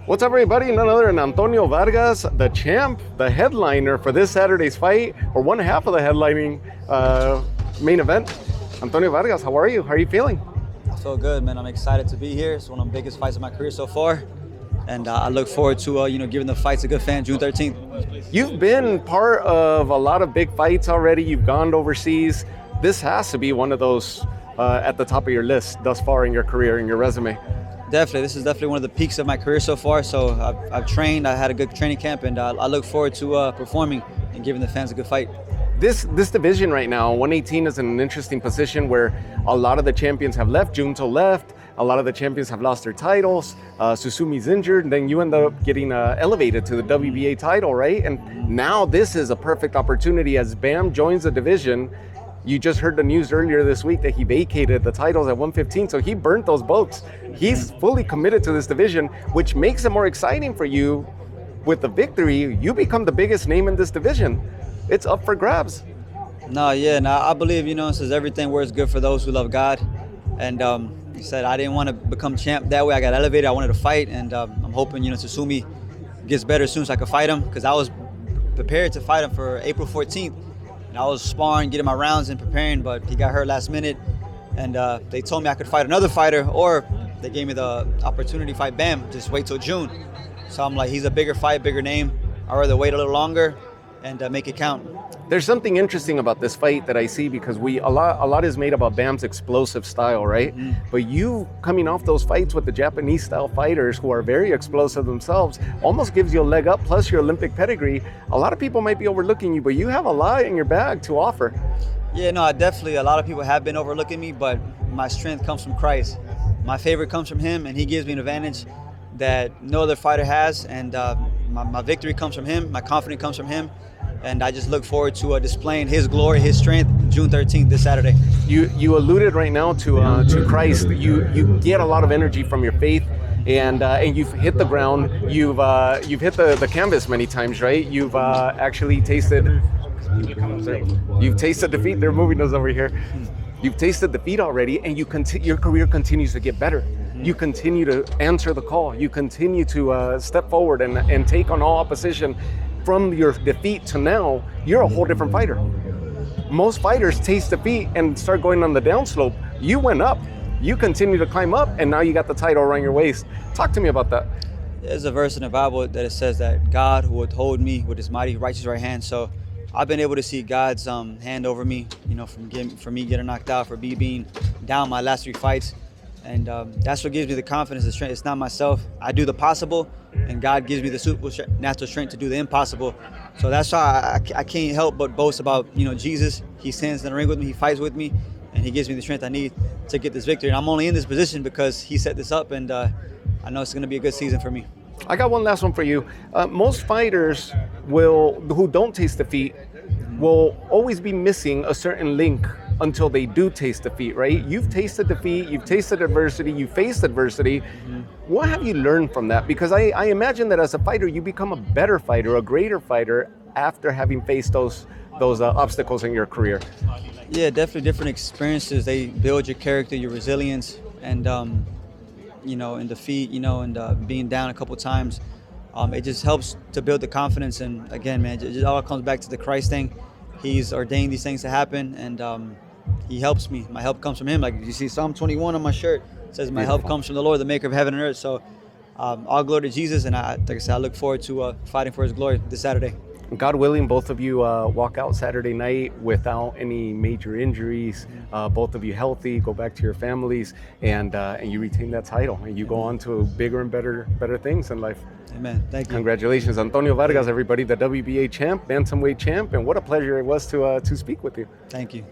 What's up, everybody? None other than Antonio Vargas, the champ, the headliner for this Saturday's fight, or one half of the headlining main event. Antonio Vargas, how are you? How are you feeling? I feel good, man. I'm excited to be here. It's one of the biggest fights of my career so far. And I look forward to giving the fights a good fan June 13th. You've been part of a lot of big fights already. You've gone overseas. This has to be one of those at the top of your list thus far in your career, in your resume. Definitely. This is definitely one of the peaks of my career so far. So I've trained. I had a good training camp, and I look forward to performing and giving the fans a good fight. This division right now, 118 is in an interesting position where a lot of the champions have left. Junto left. A lot of the champions have lost their titles. Susumi's injured, and then you end up getting elevated to the WBA title, right? And now this is a perfect opportunity as Bam joins the division. You just heard the news earlier this week that he vacated the titles at 115, so he burnt those boats. He's fully committed to this division, which makes it more exciting for you. With the victory, you become the biggest name in this division. It's up for grabs. I believe, it says everything works good for those who love God. And he said I didn't want to become champ that way. I got elevated. I wanted to fight, and I'm hoping, Susumi gets better soon so I can fight him, because I was prepared to fight him for April 14th. And I was sparring, getting my rounds and preparing, but he got hurt last minute. And they told me I could fight another fighter, or they gave me the opportunity to fight Bam. Just wait till June. So I'm like, he's a bigger fight, bigger name. I'd rather wait a little longer and make it count. There's something interesting about this fight that I see, because a lot is made about Bam's explosive style, right? Mm. But you coming off those fights with the Japanese style fighters who are very explosive themselves almost gives you a leg up, plus your Olympic pedigree. A lot of people might be overlooking you, but you have a lot in your bag to offer. Yeah, no, definitely. A lot of people have been overlooking me, but my strength comes from Christ. My favor comes from him, and he gives me an advantage that no other fighter has. And my victory comes from him. My confidence comes from him. And I just look forward to displaying his glory, his strength, June 13th, this Saturday. You alluded right now to Christ. You get a lot of energy from your faith, and you've hit the ground. You've hit the canvas many times, right? You've actually tasted. You've tasted defeat. They're moving us over here. You've tasted defeat already, and your career continues to get better. You continue to answer the call. You continue to step forward and take on all opposition. From your defeat to now, you're a whole different fighter. Most fighters taste defeat and start going on the downslope. You went up, you continue to climb up, and now you got the title around your waist. Talk to me about that. There's a verse in the Bible that it says that God would hold me with his mighty righteous right hand. So I've been able to see God's hand over me, for me getting knocked out, for me being down my last 3 fights. And that's what gives me the confidence, the strength. It's not myself. I do the possible, and God gives me the supernatural strength to do the impossible. So that's why I can't help but boast about, Jesus. He stands in the ring with me, he fights with me, and he gives me the strength I need to get this victory. And I'm only in this position because he set this up, and I know it's going to be a good season for me. I got one last one for you. Most fighters who don't taste defeat will always be missing a certain link until they do taste defeat, right? You've tasted defeat, you've tasted adversity, you faced adversity. Mm-hmm. What have you learned from that? Because I imagine that as a fighter, you become a better fighter, a greater fighter after having faced those obstacles in your career. Yeah, definitely different experiences. They build your character, your resilience, and in defeat, and being down a couple times. It just helps to build the confidence. And again, man, it all comes back to the Christ thing. He's ordained these things to happen, and he helps me. My help comes from him. Like you see Psalm 21 on my shirt. It says, my help comes from the Lord, the maker of heaven and earth. So all glory to Jesus, and like I said, I look forward to fighting for his glory this Saturday. God willing, both of you walk out Saturday night without any major injuries, both of you healthy, go back to your families, and you retain that title, and you go on to bigger and better things in life. Amen. Thank you. Congratulations. Antonio Vargas, everybody, the WBA champ, bantamweight champ, and what a pleasure it was to speak with you. Thank you.